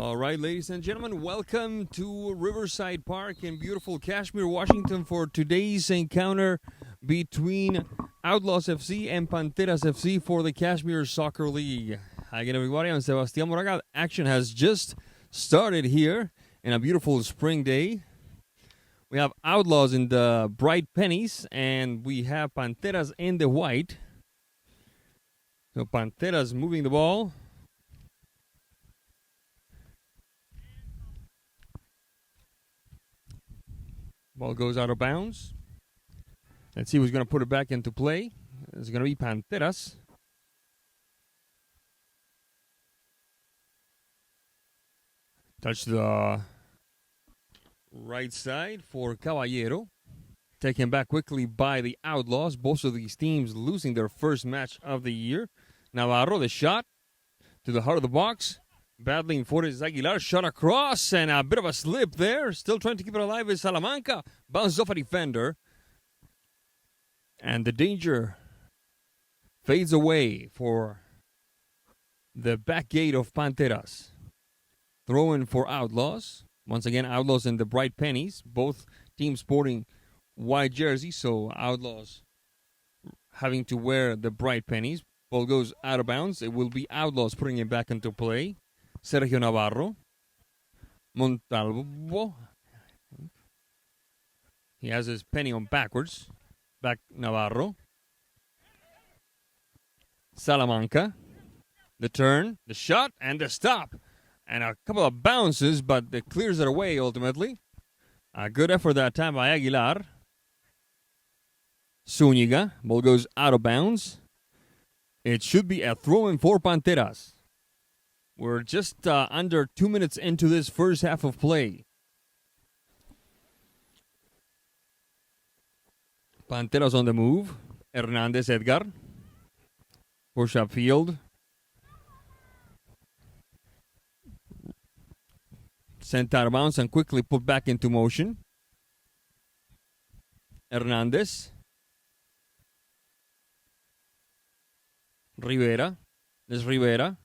All right, ladies and gentlemen, welcome to Riverside Park in beautiful Cashmere, Washington for today's encounter between Outlaws FC and Panteras FC for the Cashmere Soccer League. Hi again, everybody. I'm Sebastián Moraga. Action has just started here in a beautiful spring day. We have Outlaws in the bright pennies, and we have Panteras in the white. So Panteras moving the ball. Ball goes out of bounds. Let's see who's going to put it back into play. It's going to be Panteras. Touch the right side for Caballero. Taken back quickly by the Outlaws. Both of these teams losing their first match of the year. Navarro, the shot to the heart of the box. Battling for his Aguilar, shot across, and a bit of a slip there. Still trying to keep it alive is Salamanca. Bounced off a defender. And the danger fades away for the back gate of Panteras. Throw-in for Outlaws. Once again, Outlaws in the bright pennies. Both teams sporting white jerseys, so Outlaws having to wear the bright pennies. Ball goes out of bounds. It will be Outlaws putting it back into play. Sergio Navarro. Montalvo. He has his penny on backwards. Back Navarro. Salamanca. The turn, the shot, and the stop. And a couple of bounces, but it clears it away ultimately. A good effort that time by Aguilar. Zúñiga. Ball goes out of bounds. It should be a throw-in for Panteras. We're just under 2 minutes into this first half of play. Panteras on the move. Hernandez Edgar. Push up field. Sent out of bounds and quickly put back into motion. Hernandez. Rivera. There's Rivera.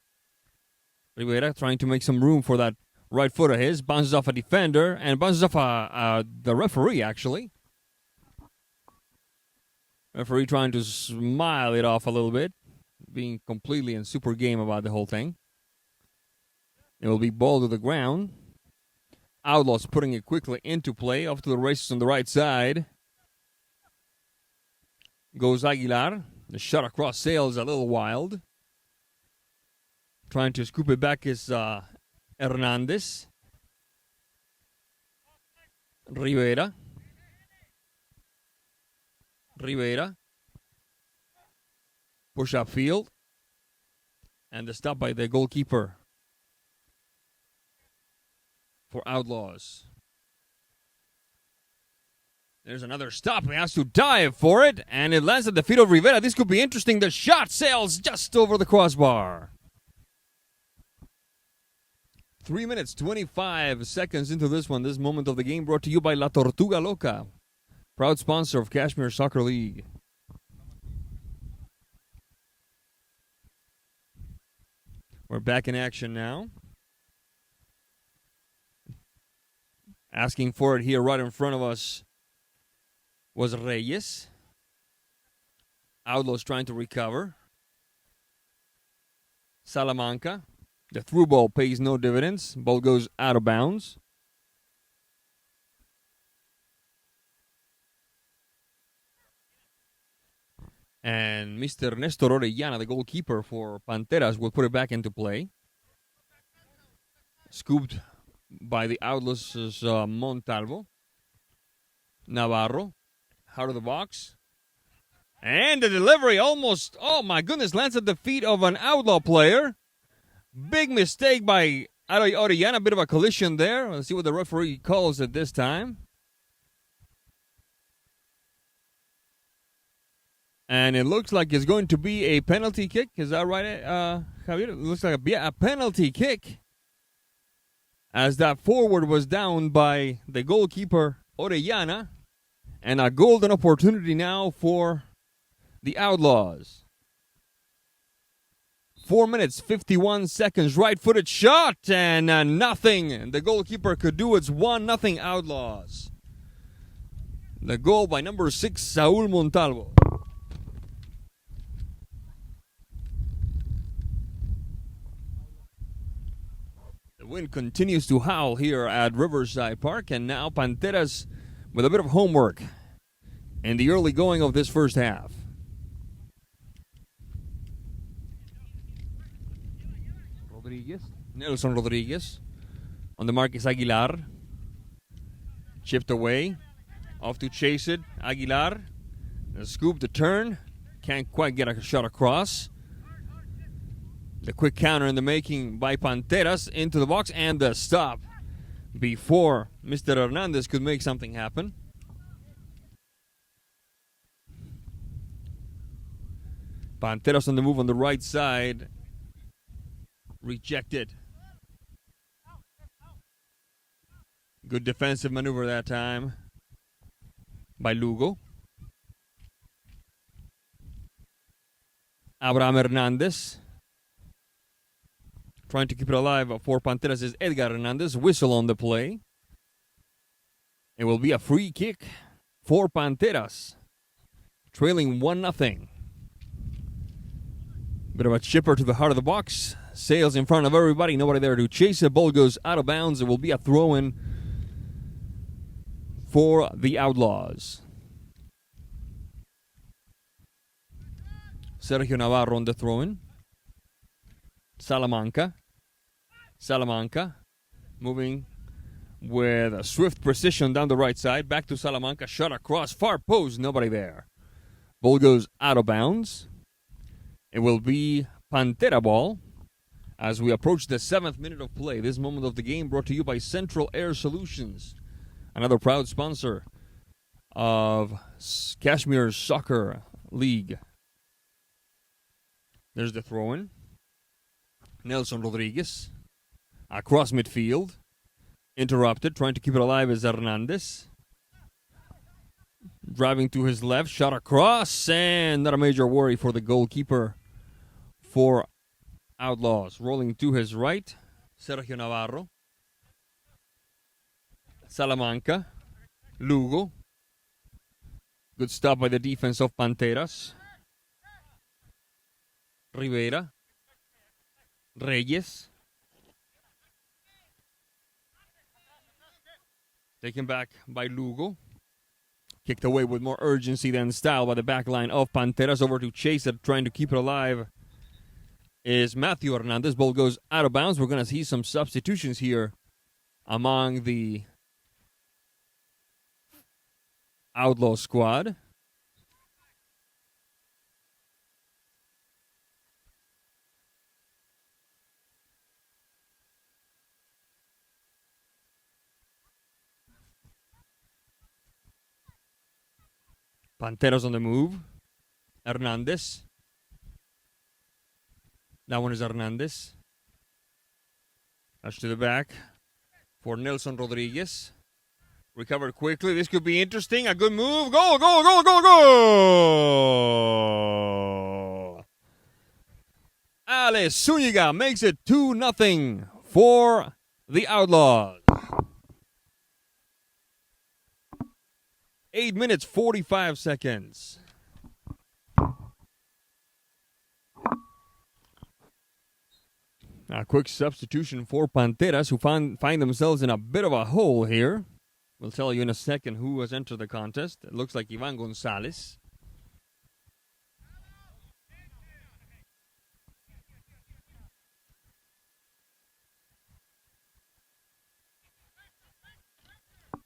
Rivera trying to make some room for that right foot of his. Bounces off a defender and bounces off the referee, actually. Referee trying to smile it off a little bit. Being completely in super game about the whole thing. It will be ball to the ground. Outlaws putting it quickly into play. Off to the races on the right side. Goes Aguilar. The shot across sails a little wild. Trying to scoop it back is Hernandez. Rivera. Push up field. And the stop by the goalkeeper for Outlaws. There's another stop. He has to dive for it. And it lands at the feet of Rivera. This could be interesting. The shot sails just over the crossbar. 3 minutes, 25 seconds into this one. This moment of the game brought to you by La Tortuga Loca, proud sponsor of Cashmere Soccer League. We're back in action now. Asking for it here right in front of us was Reyes. Outlaws trying to recover. Salamanca. The through ball pays no dividends. Ball goes out of bounds. And Mr. Nestor Orellana, the goalkeeper for Panteras, will put it back into play. Scooped by the Outlaws' Montalvo. Navarro, out of the box. And the delivery almost, oh my goodness, lands at the feet of an Outlaw player. Big mistake by Orellana, a bit of a collision there. Let's see what the referee calls it this time. And it looks like it's going to be a penalty kick. Is that right, Javier? It looks like a penalty kick. As that forward was down by the goalkeeper, Orellana. And a golden opportunity now for the Outlaws. 4 minutes, 51 seconds. Right-footed shot and nothing. The goalkeeper could do. It's 1-0 Outlaws. The goal by number 6, Saul Montalvo. The wind continues to howl here at Riverside Park, and now Panteras with a bit of homework in the early going of this first half. Nelson Rodriguez on the mark is Aguilar. Chipped away. Off to chase it. Aguilar. The scoop, the turn. Can't quite get a shot across. The quick counter in the making by Panteras into the box, and the stop before Mr. Hernandez could make something happen. Panteras on the move on the right side. Rejected. Good defensive maneuver that time by Lugo. Abraham Hernandez. Trying to keep it alive for Panteras is Edgar Hernandez. Whistle on the play. It will be a free kick for Panteras. Trailing 1-0. Bit of a chipper to the heart of the box. Sails in front of everybody. Nobody there to chase it. Ball goes out of bounds. It will be a throw-in for the Outlaws. Sergio Navarro on the throw-in. Salamanca moving with a swift precision down the right side. Back to Salamanca. Shot across. Far post. Nobody there. Ball goes out of bounds. It will be Pantera ball as we approach the 7th minute of play. This moment of the game brought to you by Central Air Solutions, another proud sponsor of Cashmere Soccer League. There's the throw-in. Nelson Rodriguez across midfield. Interrupted. Trying to keep it alive is Hernandez. Driving to his left. Shot across. And not a major worry for the goalkeeper for Outlaws. Rolling to his right. Sergio Navarro. Salamanca. Lugo. Good stop by the defense of Panteras. Rivera. Reyes. Taken back by Lugo. Kicked away with more urgency than style by the back line of Panteras. Over to chase it, trying to keep it alive is Matthew Hernandez. Ball goes out of bounds. We're going to see some substitutions here among the Outlaw squad. Panteras on the move. Hernandez. That one is Hernandez. Touch to the back for Nelson Rodriguez. Recovered quickly. This could be interesting. A good move. Goal, goal, goal, goal, goal! Ale Zúñiga makes it 2-0 for the Outlaws. 8 minutes, 45 seconds. A quick substitution for Panteras, who find themselves in a bit of a hole here. We'll tell you in a second who has entered the contest. It looks like Ivan Gonzalez.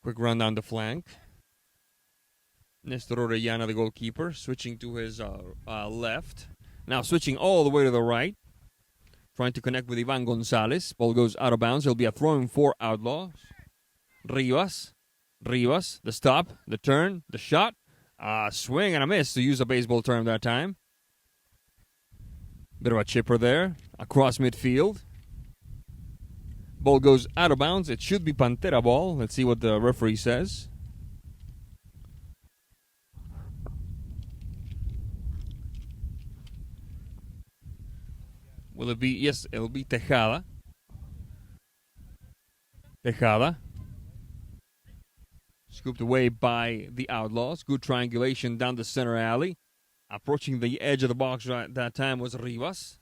Quick run down the flank. Nestor Orellana, the goalkeeper, switching to his left. Now switching all the way to the right. Trying to connect with Ivan Gonzalez. Ball goes out of bounds. It'll be a throw-in for Outlaws. Rivas, the stop, the turn, the shot. Swing and a miss, to use a baseball term that time. Bit of a chipper there. Across midfield. Ball goes out of bounds. It should be Pantera ball. Let's see what the referee says. Will it be? Yes, it'll be Tejada. Tejada. Scooped away by the Outlaws. Good triangulation down the center alley. Approaching the edge of the box right that time was Rivas.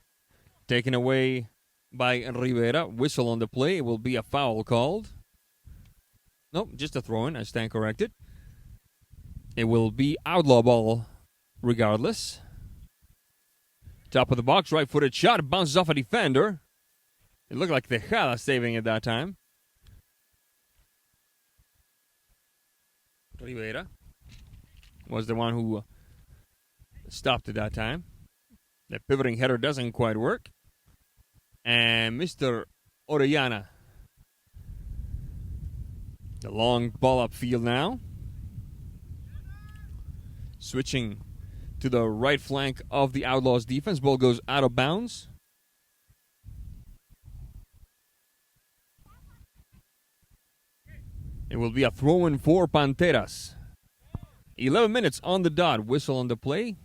Taken away by Rivera. Whistle on the play. It will be a foul called. Nope, just a throw-in. I stand corrected. It will be outlaw ball regardless. Top of the box, right-footed shot. Bounces off a defender. It looked like Tejada saving it that time. Rivera was the one who stopped at that time. The pivoting header doesn't quite work. And Mr. Orellana. The long ball upfield now. Switching to the right flank of the Outlaws defense. Ball goes out of bounds. It will be a throw-in for Panteras. 11 minutes on the dot. Whistle on the play.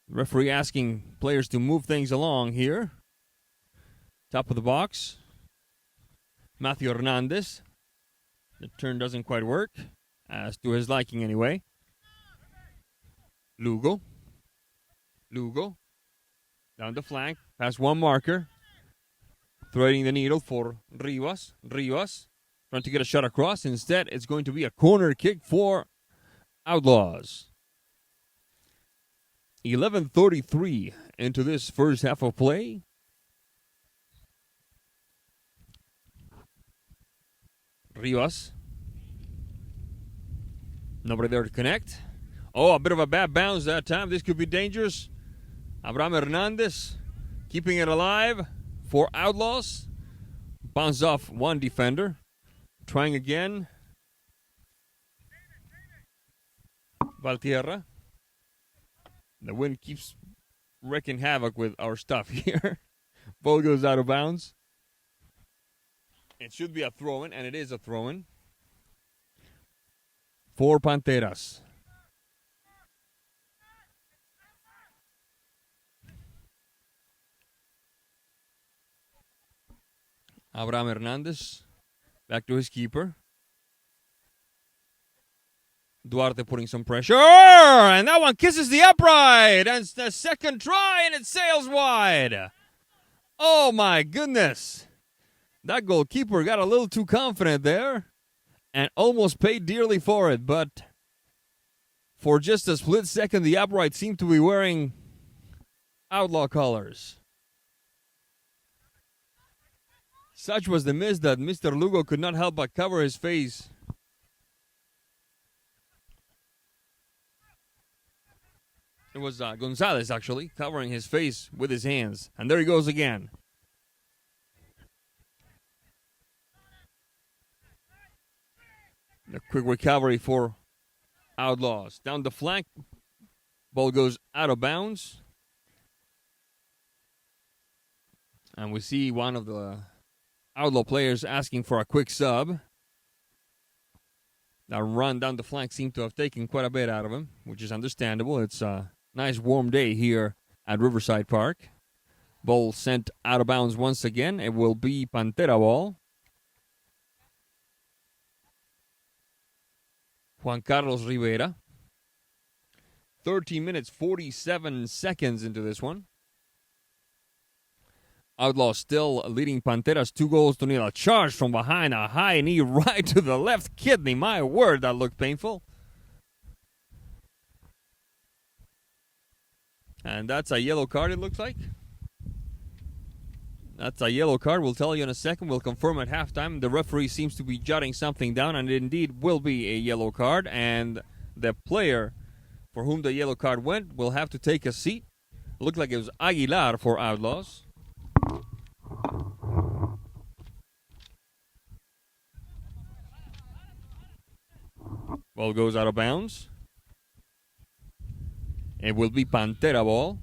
Referee asking players to move things along here. Top of the box. Matthew Hernandez. The turn doesn't quite work. As to his liking anyway. Lugo. Down the flank. Past one marker. Threading the needle for Rivas. Trying to get a shot across. Instead, it's going to be a corner kick for Outlaws. 11:33 into this first half of play. Rivas. Nobody there to connect. Oh, a bit of a bad bounce that time. This could be dangerous. Abraham Hernandez keeping it alive for Outlaws. Bounce off one defender. Trying again. Valtierra. The wind keeps wreaking havoc with our stuff here. Ball goes out of bounds. It should be a throw-in, and it is a throw-in for Panteras. Abraham Hernandez back to his keeper. Duarte putting some pressure, and that one kisses the upright, and it's the second try, and it sails wide. Oh my goodness. That goalkeeper got a little too confident there and almost paid dearly for it, but for just a split second, the upright seemed to be wearing outlaw colors. Such was the miss that Mr. Lugo could not help but cover his face. It was Gonzalez, actually, covering his face with his hands. And there he goes again. The quick recovery for Outlaws. Down the flank. Ball goes out of bounds. And we see one of the Outlaw players asking for a quick sub. That run down the flank seemed to have taken quite a bit out of him, which is understandable. It's a nice warm day here at Riverside Park. Ball sent out of bounds once again. It will be Pantera ball. Juan Carlos Rivera. 13 minutes, 47 seconds into this one. Outlaws still leading Panteras 2-0. A charge from behind, a high knee right to the left kidney. My word, that looked painful. And that's a yellow card, it looks like. That's a yellow card. We'll tell you in a second. We'll confirm at halftime. The referee seems to be jotting something down, and it indeed will be a yellow card. And the player for whom the yellow card went will have to take a seat. It looked like it was Aguilar for Outlaws. Ball goes out of bounds. It will be Pantera ball.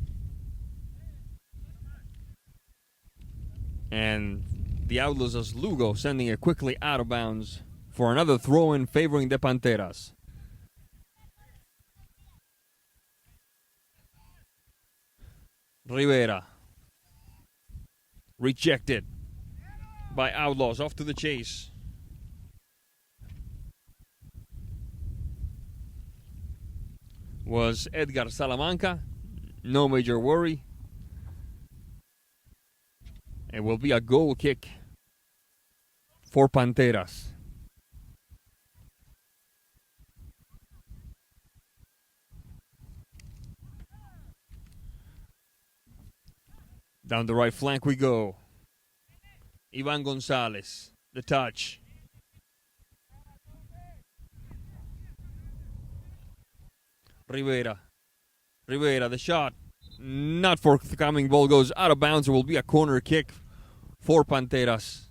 And the Outlaws as Lugo sending it quickly out of bounds for another throw-in favoring the Panteras. Rivera. Rejected by Outlaws. Off to the chase. Was Edgar Salamanca. No major worry. It will be a goal kick for Panteras. Down the right flank we go. Ivan Gonzalez, the touch. Rivera, the shot. Not forthcoming. Ball goes out of bounds. It will be a corner kick for Panteras.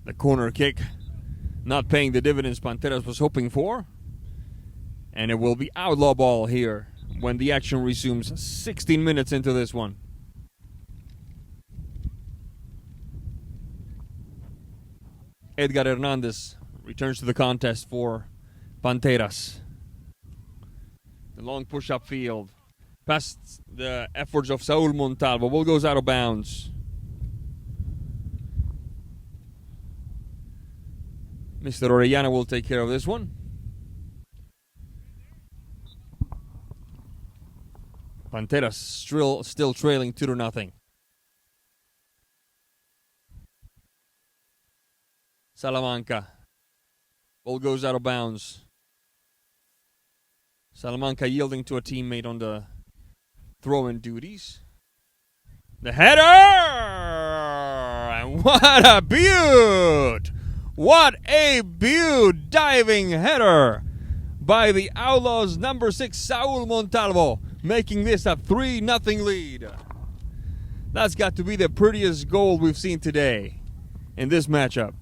The corner kick not paying the dividends Panteras was hoping for. And it will be outlaw ball here when the action resumes 16 minutes into this one. Edgar Hernandez returns to the contest for Panteras. The long push-up field. Past the efforts of Saul Montalvo. Ball goes out of bounds. Mr. Orellana will take care of this one. Panteras still trailing 2-0. Salamanca. Ball goes out of bounds. Salamanca yielding to a teammate on the throw-in duties. The header! And what a beaut! What a beaut! Diving header by the Outlaws number 6, Saul Montalvo, making this a 3-0 lead. That's got to be the prettiest goal we've seen today in this matchup.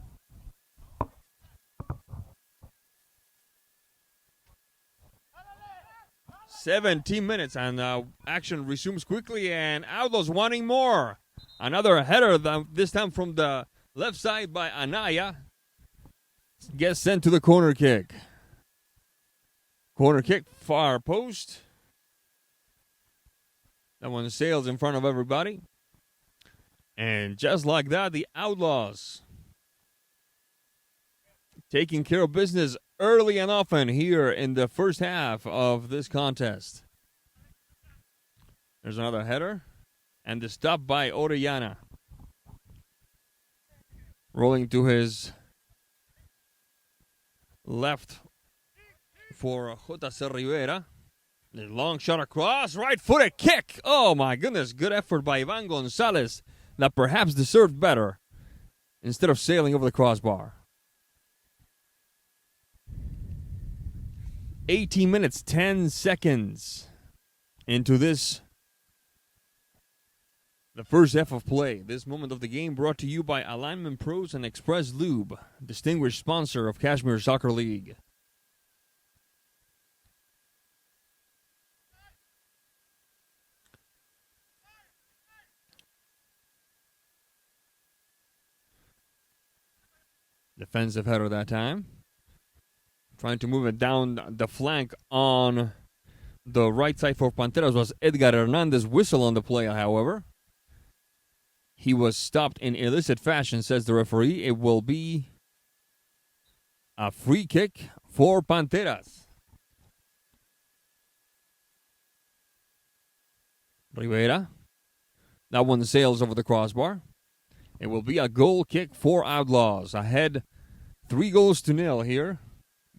17 minutes and action resumes quickly, and Outlaws wanting more. Another header, this time from the left side by Anaya. Gets sent to the corner kick. Corner kick, far post. That one sails in front of everybody. And just like that, the Outlaws taking care of business early and often here in the first half of this contest. There's another header. And the stop by Orellana. Rolling to his left for J.C. Rivera. The long shot across. Right-footed kick. Oh, my goodness. Good effort by Ivan Gonzalez that perhaps deserved better instead of sailing over the crossbar. 18 minutes, 10 seconds into this, the first half of play. This moment of the game brought to you by Alignment Pros and Express Lube, distinguished sponsor of Cashmere Soccer League. Defensive header that time. Trying to move it down the flank on the right side for Panteras was Edgar Hernandez. Whistle on the play, however. He was stopped in illicit fashion, says the referee. It will be a free kick for Panteras. Rivera. That one sails over the crossbar. It will be a goal kick for Outlaws. Ahead 3-0 here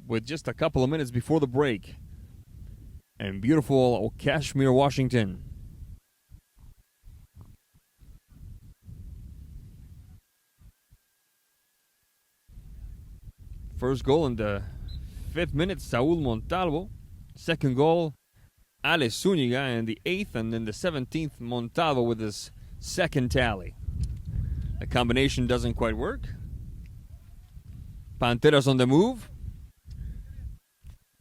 with just a couple of minutes before the break. And beautiful Cashmere, Washington. First goal in the 5th minute, Saul Montalvo. Second goal, Ale Zúñiga in the 8th, and then the 17th, Montalvo with his second tally. The combination doesn't quite work. Panteras on the move.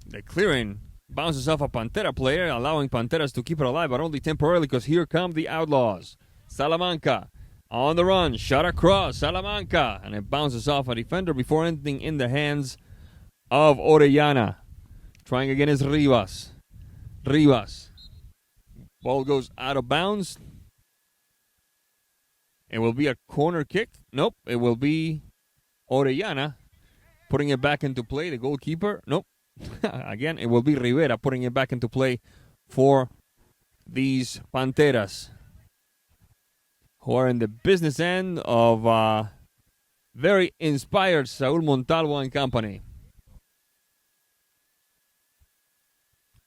The clearing bounces off a Pantera player, allowing Panteras to keep it alive, but only temporarily because here come the Outlaws. Salamanca On the run, shot across, Salamanca, and it bounces off a defender before ending in the hands of Orellana. Trying again is Rivas. Ball goes out of bounds. It will be a corner kick. Nope, it will be Orellana putting it back into play. The goalkeeper, nope. Again, it will be Rivera putting it back into play for these Panteras, who are in the business end of very inspired Saúl Montalvo and company.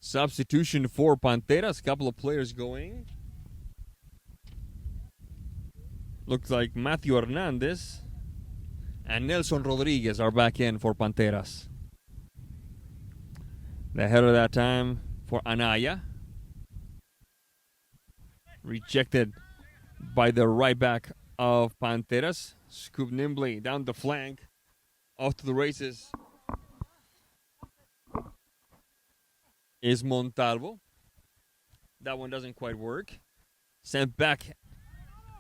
Substitution for Panteras. Couple of players going. Looks like Matthew Hernandez and Nelson Rodriguez are back in for Panteras. The header that time for Anaya. Rejected by the right back of Panteras. Scoop nimbly down the flank. Off to the races is Montalvo. That one doesn't quite work. Sent back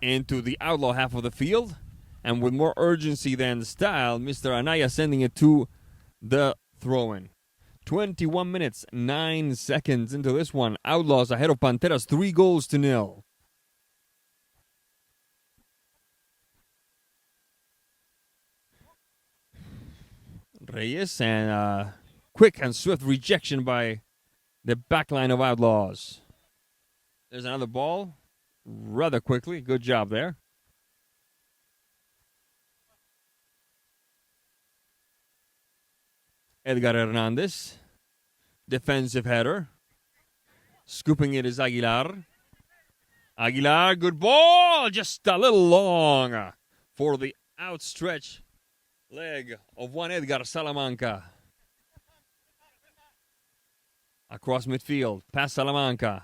into the outlaw half of the field. And with more urgency than style, Mr. Anaya sending it to the throw-in. 21 minutes, 9 seconds into this one. Outlaws ahead of Panteras, 3-0. Reyes, and quick and swift rejection by the backline of Outlaws. There's another ball rather quickly. Good job there. Edgar Hernandez. Defensive header. Scooping it is Aguilar. Aguilar, good ball. Just a little long for the outstretched leg of one Edgar Salamanca. Across midfield. Past Salamanca.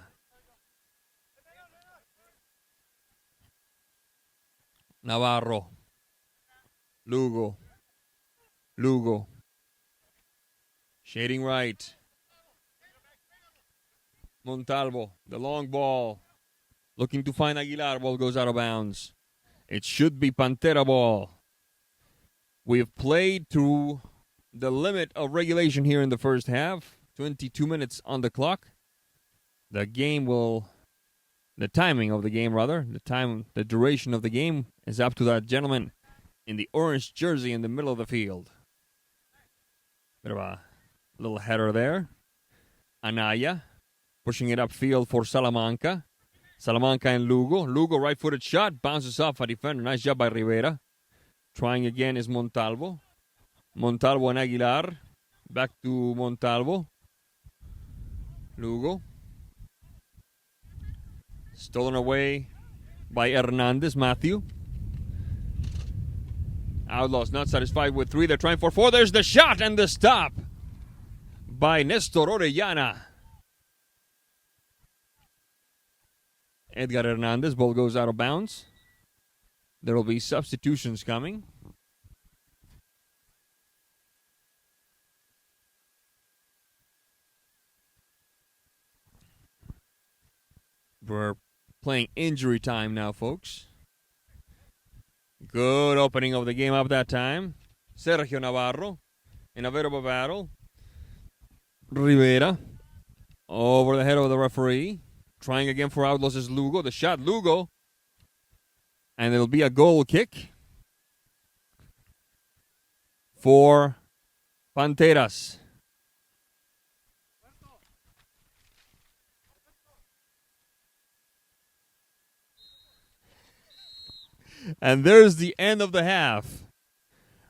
Navarro. Lugo. Shading right. Montalvo, the long ball. Looking to find Aguilar. Ball goes out of bounds. It should be Pantera ball. We have played through the limit of regulation here in the first half. 22 minutes on the clock. The timing of the game, the duration of the game is up to that gentleman in the orange jersey in the middle of the field. Bit of a little header there. Anaya pushing it upfield for Salamanca. Salamanca and Lugo. Lugo, right-footed shot. Bounces off a defender. Nice job by Rivera. Trying again is Montalvo. Montalvo and Aguilar. Back to Montalvo. Lugo. Stolen away by Hernandez, Matthew. Outlaws not satisfied with 3. They're trying for 4. There's the shot and the stop by Nestor Orellana. Edgar Hernandez, ball goes out of bounds. There will be substitutions coming. We're playing injury time now, folks. Good opening of the game up that time. Sergio Navarro in a bit of a battle. Rivera over the head of the referee. Trying again for Outlaws is Lugo. The shot, Lugo. And it'll be a goal kick for Panteras. And there's the end of the half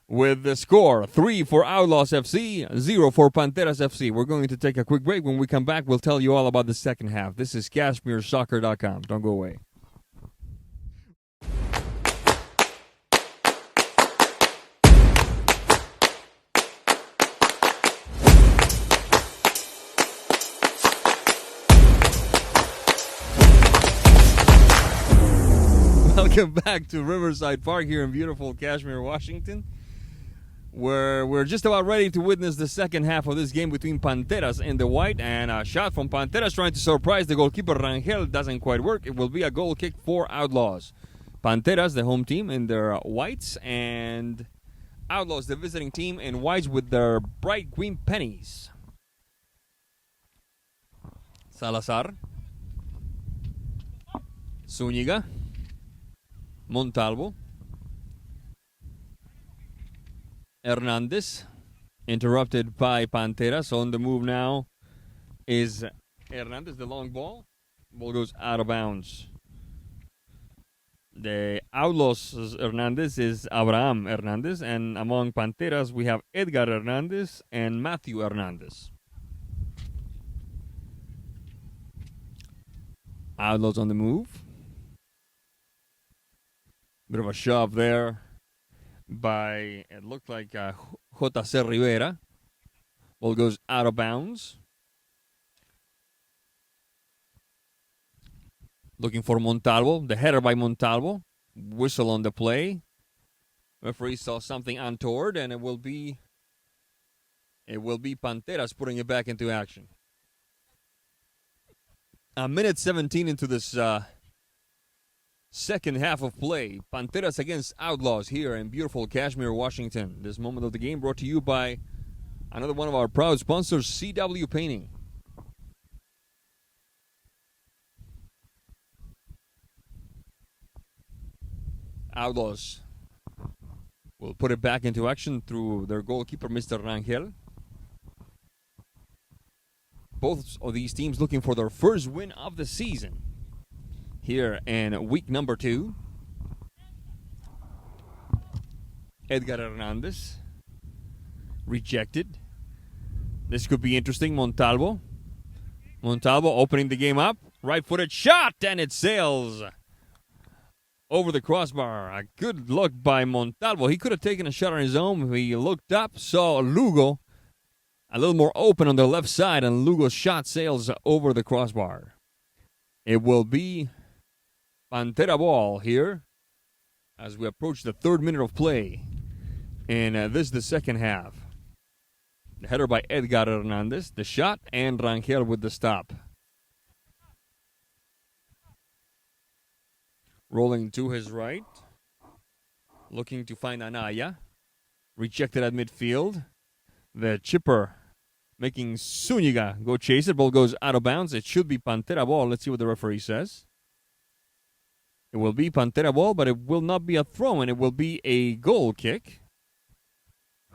with the score 3 for Outlaws FC, 0 for Panteras FC. We're going to take a quick break. When we come back, we'll tell you all about the second half. This is CashmereSoccer.com. Don't go away. Welcome back to Riverside Park here in beautiful Cashmere, Washington, where we're just about ready to witness the second half of this game between Panteras and the white. And a shot from Panteras trying to surprise the goalkeeper. Rangel doesn't quite work. It will be a goal kick for Outlaws. Panteras, the home team, in their whites, and Outlaws, the visiting team, in whites with their bright green pennies. Salazar, Zúñiga, Montalvo, Hernandez, interrupted by Panteras. On the move now is Hernandez, the long ball. Ball goes out of bounds. The Outlaws Hernandez is Abraham Hernandez, and among Panteras we have Edgar Hernandez and Matthew Hernandez. Outlaws on the move. Bit of a shove there by, it looked like J.C. Rivera. Ball goes out of bounds. Looking for Montalvo. The header by Montalvo. Whistle on the play. Referee saw something untoward, and it will be Panteras putting it back into action. A minute 17 into this second half of play. Panteras against Outlaws here in beautiful Cashmere, Washington. This moment of the game brought to you by another one of our proud sponsors, CW Painting. Outlaws will put it back into action through their goalkeeper, Mr. Rangel. Both of these teams looking for their first win of the season here in week number 2. Edgar Hernandez rejected. This could be interesting. Montalvo opening the game up. Right-footed shot, and it sails over the crossbar. A good look by Montalvo. He could have taken a shot on his own. He looked up, saw Lugo a little more open on the left side, and Lugo's shot sails over the crossbar. It will be Pantera ball here as we approach the 3rd minute of play. And this is the second half. The header by Edgar Hernandez, the shot, and Rangel with the stop. Rolling to his right. Looking to find Anaya. Rejected at midfield. The chipper making Zúñiga go chase it. Ball goes out of bounds. It should be Pantera ball. Let's see what the referee says. It will be Pantera ball, but it will not be a throw, and it will be a goal kick.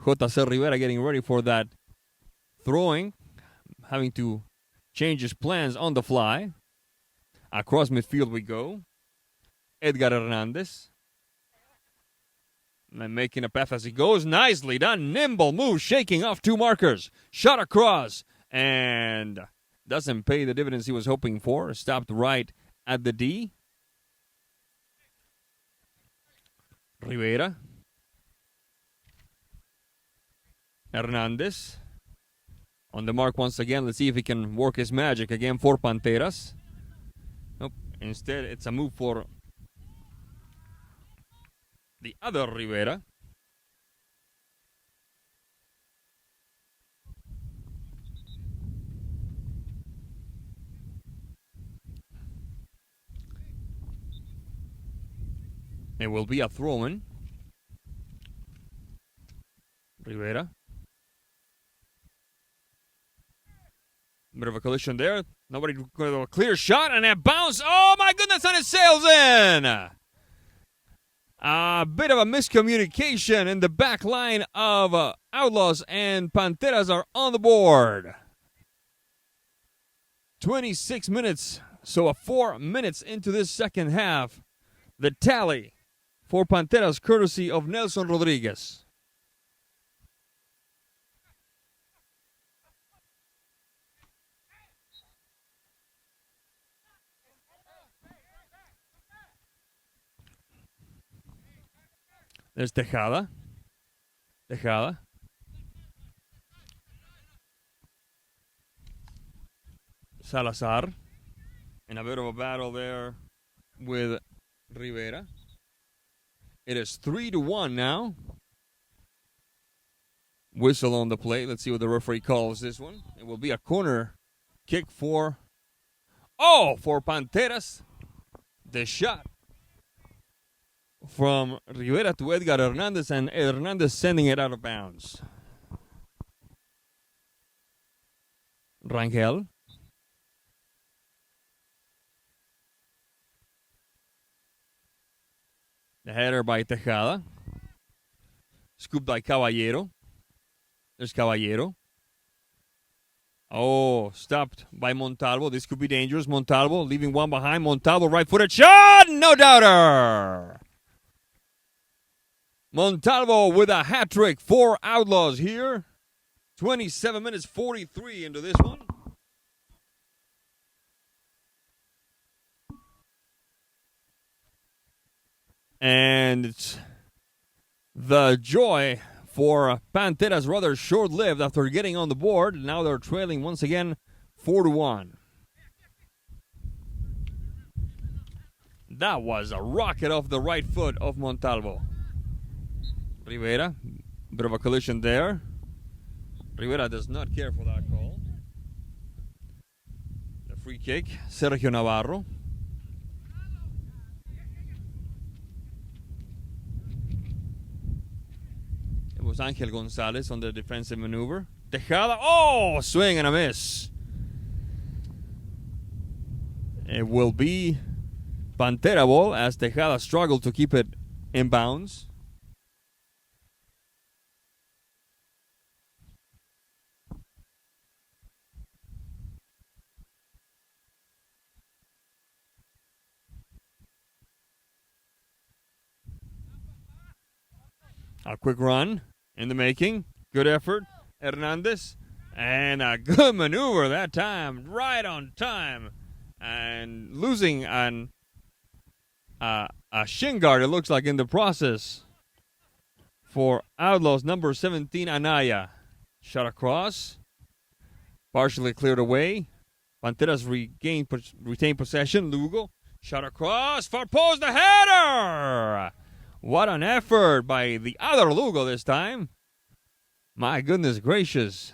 J.C. Rivera getting ready for that throwing, having to change his plans on the fly. Across midfield we go. Edgar Hernandez. And making a path as he goes. Nicely done. Nimble move, shaking off 2 markers. Shot across, and doesn't pay the dividends he was hoping for. Stopped right at the D. Rivera. Hernandez. On the mark once again. Let's see if he can work his magic again for Panteras. Nope. Instead, it's a move for the other Rivera. It will be a throw-in. Rivera. Bit of a collision there. Nobody got a clear shot, and a bounce. Oh my goodness, and it sails in. A bit of a miscommunication in the back line of Outlaws, and Panteras are on the board. 26 minutes, so 4 minutes into this second half. The tally for Panteras, courtesy of Nelson Rodriguez. There's Tejada. Salazar. In a bit of a battle there with Rivera. It is 3-1 now. Whistle on the play. Let's see what the referee calls this one. It will be a corner kick for Panteras. The shot from Rivera to Edgar Hernandez, and Hernandez sending it out of bounds. Rangel. The header by Tejada. Scooped by Caballero. There's Caballero. Oh, stopped by Montalvo. This could be dangerous. Montalvo leaving one behind. Montalvo right-footed shot. No doubter. Montalvo with a hat trick for Outlaws here. 27 minutes 43 into this one. And it's the joy for Panteras rather short-lived after getting on the board. Now they're trailing once again 4-1. That was a rocket off the right foot of Montalvo. Rivera, bit of a collision there. Rivera does not care for that call. The free kick, Sergio Navarro. It was Angel Gonzalez on the defensive maneuver. Tejada, oh, swing and a miss. It will be Pantera ball as Tejada struggled to keep it in bounds. A quick run in the making. Good effort. Hernandez. And a good maneuver that time. Right on time. And losing a shin guard, it looks like, in the process. For Outlaws, number 17, Anaya. Shot across. Partially cleared away. Panteras retained possession. Lugo. Shot across. Far post, the header! What an effort by the other Lugo this time. My goodness gracious.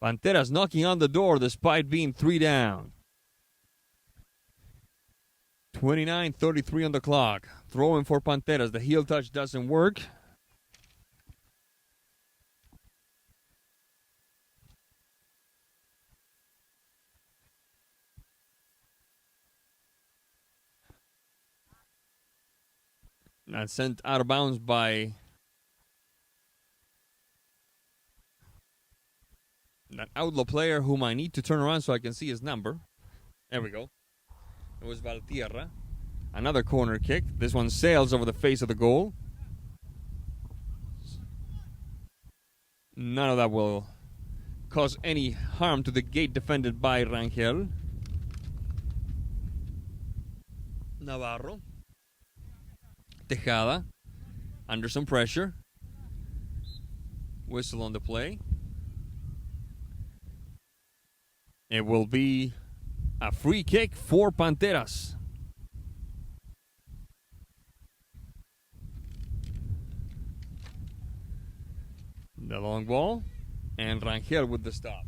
Panteras knocking on the door despite being 3 down. 29:33 on the clock. Throwing for Panteras. The heel touch doesn't work. And sent out of bounds by that Outlaw player whom I need to turn around so I can see his number. There we go. It was Valtierra. Another corner kick. This one sails over the face of the goal. None of that will cause any harm to the gate defended by Rangel. Navarro. Tejada, under some pressure. Whistle on the play. It will be a free kick for Panteras. The long ball, and Rangel with the stop.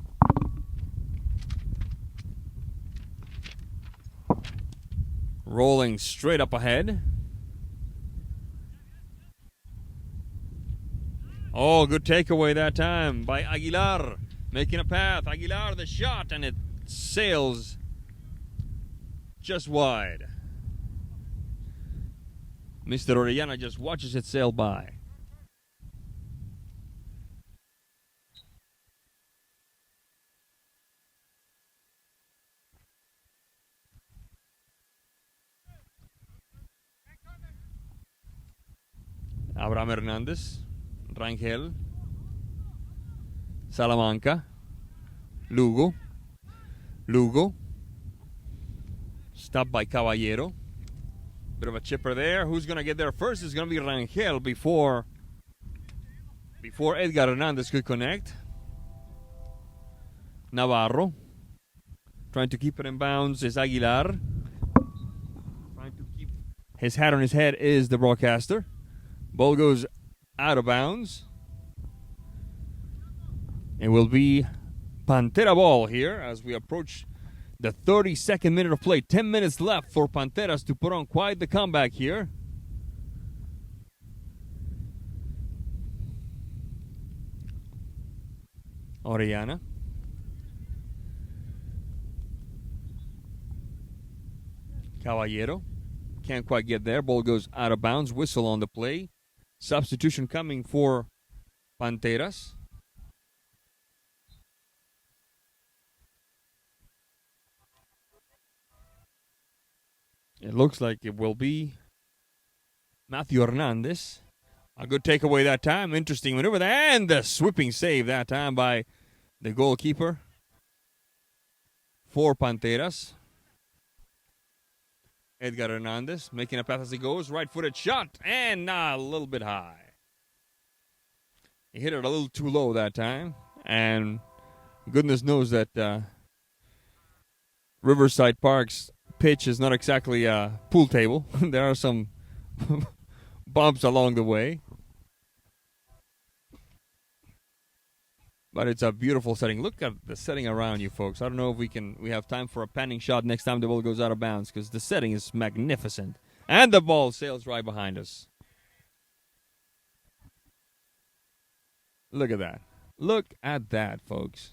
Rolling straight up ahead. Oh, good takeaway that time by Aguilar. Making a path. Aguilar, the shot, and it sails just wide. Mr. Orellana just watches it sail by. Abraham Hernandez. Rangel, Salamanca, Lugo, stopped by Caballero. Bit of a chipper there. Who's going to get there first? It's going to be Rangel before Edgar Hernandez could connect. Navarro, trying to keep it in bounds, is Aguilar. Trying to keep his hat on his head is the broadcaster. Ball goes out of bounds. It will be Pantera ball here as we approach the 32nd minute of play. 10 minutes left for Panteras to put on quite the comeback here. Orellana. Caballero. Can't quite get there. Ball goes out of bounds. Whistle on the play. Substitution coming for Panteras. It looks like it will be Matthew Hernandez. A good takeaway that time. Interesting maneuver there. And the sweeping save that time by the goalkeeper for Panteras. Edgar Hernandez making a pass as he goes. Right-footed shot. And a little bit high. He hit it a little too low that time. And goodness knows that Riverside Park's pitch is not exactly a pool table. There are some bumps along the way. But it's a beautiful setting. Look at the setting around you, folks. I don't know if we have time for a panning shot next time the ball goes out of bounds, because the setting is magnificent. And the ball sails right behind us. Look at that. Look at that, folks.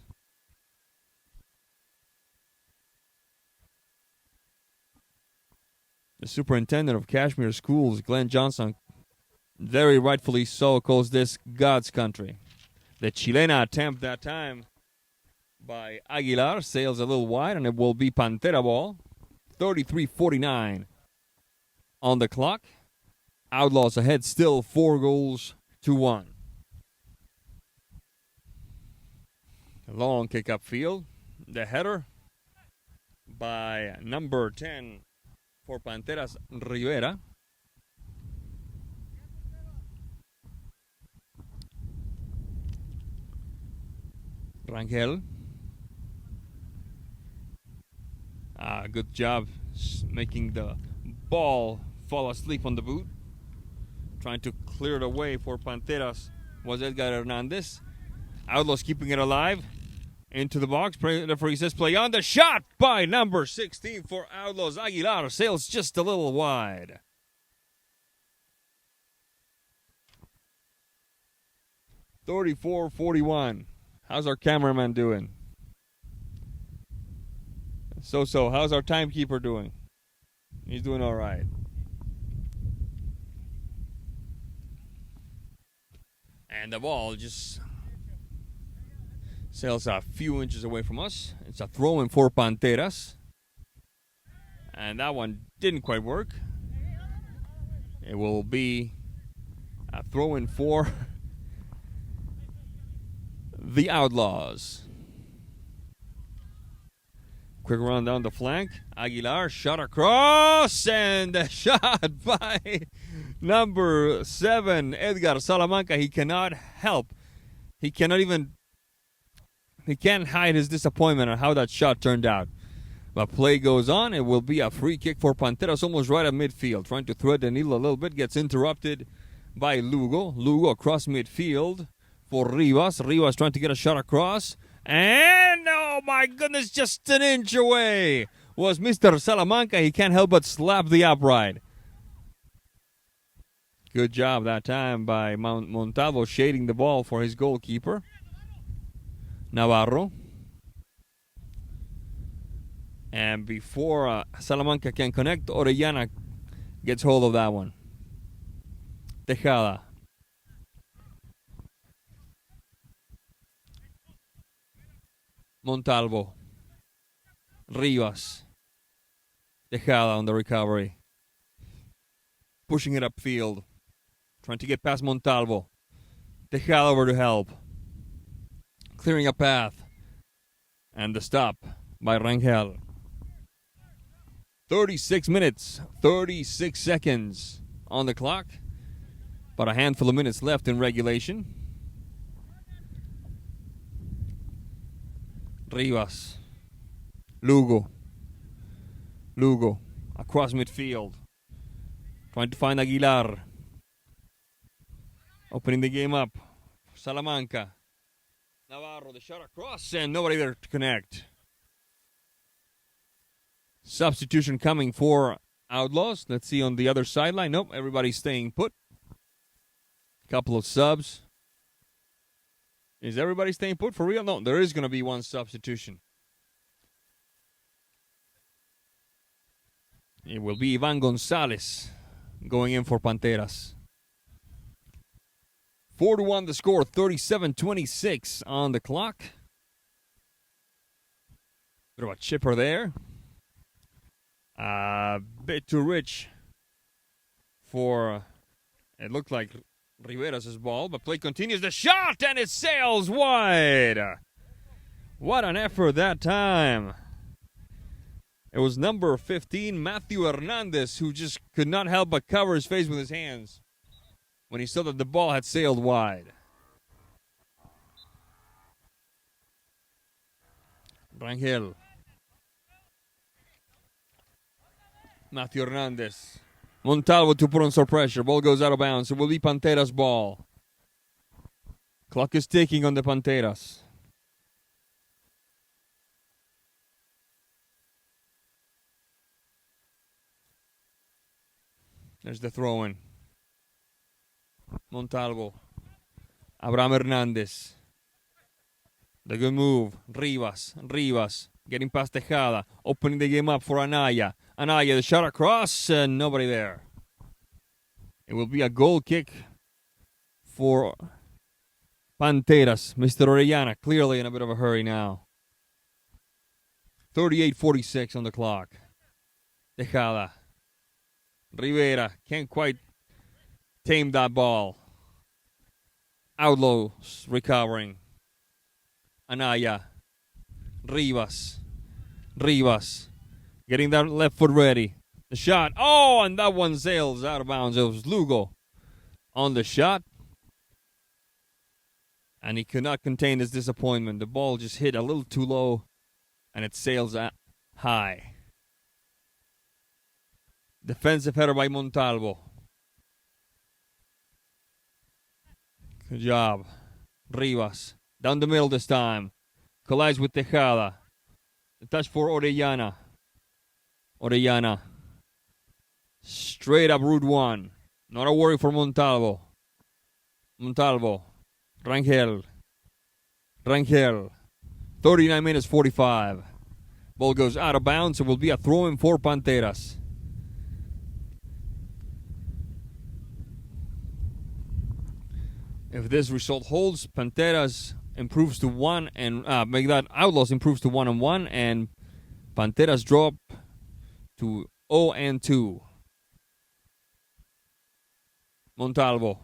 The superintendent of Cashmere Schools, Glenn Johnson, very rightfully so, calls this God's country. The Chilena attempt that time by Aguilar sails a little wide, and it will be Pantera ball. 33-49 on the clock. Outlaws ahead still 4-1. A long kick upfield. The header by number 10 for Panteras, Rivera. Rangel. Good job making the ball fall asleep on the boot. Trying to clear it away for Panteras was Edgar Hernandez. Outlaws keeping it alive. Into the box. Referee says play on. The shot by number 16 for Outlaws. Aguilar sails just a little wide. $34-41. How's our cameraman doing? So, how's our timekeeper doing? He's doing all right. And the ball just sails a few inches away from us. It's a throw-in for Panteras. And that one didn't quite work. It will be a throw-in for the Outlaws. Quick run down the flank. Aguilar shot across, and a shot by number 7, Edgar Salamanca. He cannot help. He can't hide his disappointment on how that shot turned out. But play goes on. It will be a free kick for Panteras, almost right at midfield. Trying to thread the needle a little bit. Gets interrupted by Lugo. Lugo across midfield for Rivas. Rivas trying to get a shot across. And, oh my goodness, just an inch away was Mr. Salamanca. He can't help but slap the upright. Good job that time by Montalvo shading the ball for his goalkeeper, Navarro. And before Salamanca can connect, Orellana gets hold of that one. Tejada. Montalvo. Rivas. Tejada on the recovery. Pushing it upfield. Trying to get past Montalvo. Tejada over to help. Clearing a path. And the stop by Rangel. 36 minutes, 36 seconds on the clock. About a handful of minutes left in regulation. Rivas. Lugo. Across midfield. Trying to find Aguilar. Opening the game up. Salamanca. Navarro, the shot across, and nobody there to connect. Substitution coming for Outlaws. Let's see on the other sideline. Nope, everybody's staying put. Couple of subs. Is everybody staying put for real? No, there is going to be one substitution. It will be Ivan Gonzalez going in for Panteras. 4-1 the score, 37-26 on the clock. Bit of a chipper there. A bit too rich for, it looked like Rivera's ball, but play continues. The shot, and it sails wide. What an effort that time. It was number 15, Matthew Hernandez, who just could not help but cover his face with his hands when he saw that the ball had sailed wide. Rangel. Matthew Hernandez. Montalvo to put on some pressure. Ball goes out of bounds. It will be Panteras' ball. Clock is ticking on the Panteras. There's the throw-in. Montalvo. Abraham Hernandez. The good move. Rivas. Getting past Tejada. Opening the game up for Anaya. Anaya, the shot across, and nobody there. It will be a goal kick for Panteras. Mr. Orellana clearly in a bit of a hurry now. 38-46 on the clock. Tejada. Rivera can't quite tame that ball. Outlaws recovering. Anaya. Rivas. Getting that left foot ready. The shot. Oh, and that one sails out of bounds. It was Lugo on the shot. And he could not contain his disappointment. The ball just hit a little too low, and it sails high. Defensive header by Montalvo. Good job. Rivas. Down the middle this time. Collides with Tejada. The touch for Orellana. Straight up Route 1. Not a worry for Montalvo. Rangel. 39 minutes 45. Ball goes out of bounds. It will be a throw-in for Panteras. If this result holds, Panteras improves to 1 and make that Outlaws improves to 1-1, and Panteras drop to 0-2. Montalvo.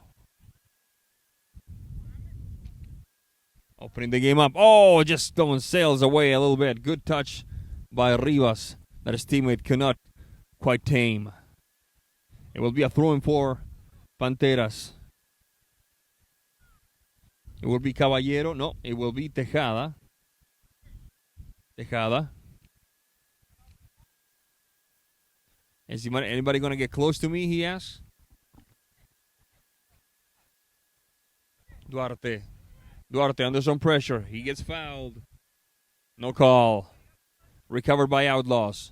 Opening the game up. Oh, just throwing sails away a little bit. Good touch by Rivas that his teammate cannot quite tame. It will be a throw-in for Panteras. It will be Caballero. No, it will be Tejada. Is anybody going to get close to me, he asks. Duarte under some pressure. He gets fouled. No call. Recovered by Outlaws.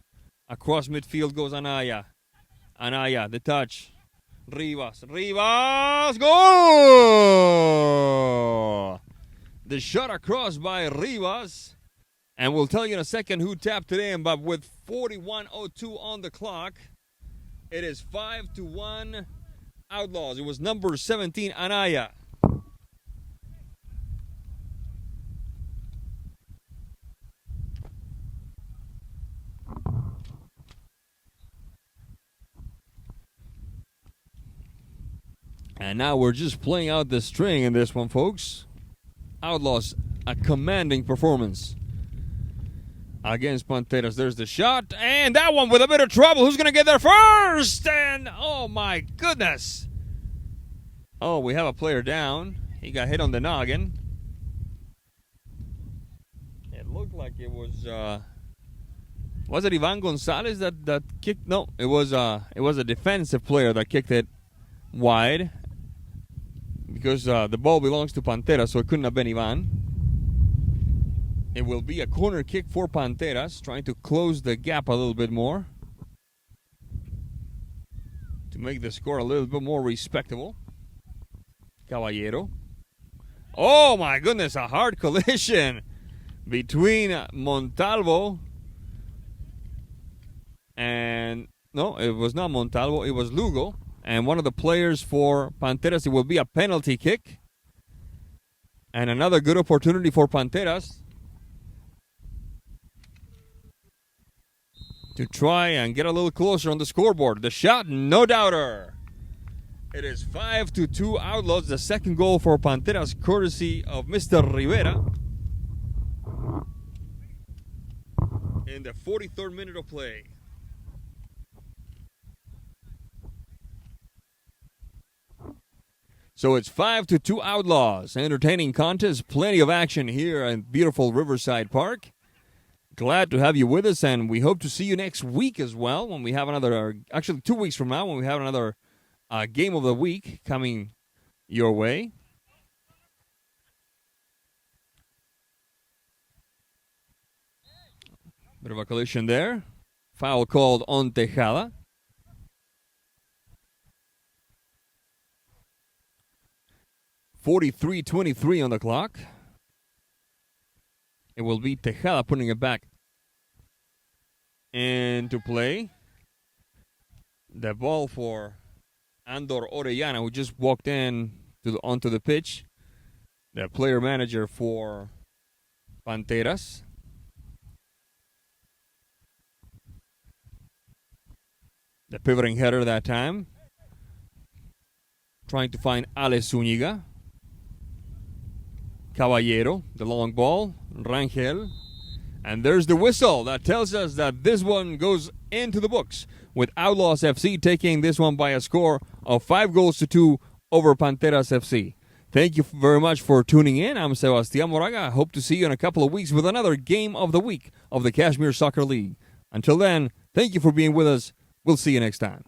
Across midfield goes Anaya. The touch. Rivas, goal! The shot across by Rivas. And we'll tell you in a second who tapped it in, but with 41:02 on the clock, it is 5-1 Outlaws. It was number 17, Anaya. And now we're just playing out the string in this one, folks. Outlaws, a commanding performance against Panteras. There's the shot, and that one with a bit of trouble. Who's going to get there first? And, oh, my goodness. Oh, we have a player down. He got hit on the noggin. It looked like it was it Ivan Gonzalez that kicked? No, it was a defensive player that kicked it wide. Because the ball belongs to Panteras, so it couldn't have been Ivan. It will be a corner kick for Panteras, trying to close the gap a little bit more. To make the score a little bit more respectable. Caballero. Oh my goodness, a hard collision between Montalvo and, no, it was not Montalvo, it was Lugo. And one of the players for Panteras, it will be a penalty kick. And another good opportunity for Panteras to try and get a little closer on the scoreboard. The shot, no doubter. It is 5-2 Outlaws. The second goal for Panteras, courtesy of Mr. Rivera. In the 43rd minute of play. So it's 5-2 Outlaws. Entertaining contest, plenty of action here at beautiful Riverside Park. Glad to have you with us, and we hope to see you next week as well when we have another, actually 2 weeks from now, when we have another game of the week coming your way. Bit of a collision there. Foul called on Tejada. .43-23 on the clock. It will be Tejada putting it back into play. The ball for Andor Orellana, who just walked in onto the pitch. The player manager for Panteras. The pivoting header that time. Trying to find Ale Zúñiga. Caballero, the long ball, Rangel. And there's the whistle that tells us that this one goes into the books, with Outlaws FC taking this one by a score of 5-2 over Panteras FC. Thank you very much for tuning in. I'm Sebastián Moraga. I hope to see you in a couple of weeks with another game of the week of the Cashmere Soccer League. Until then, thank you for being with us. We'll see you next time.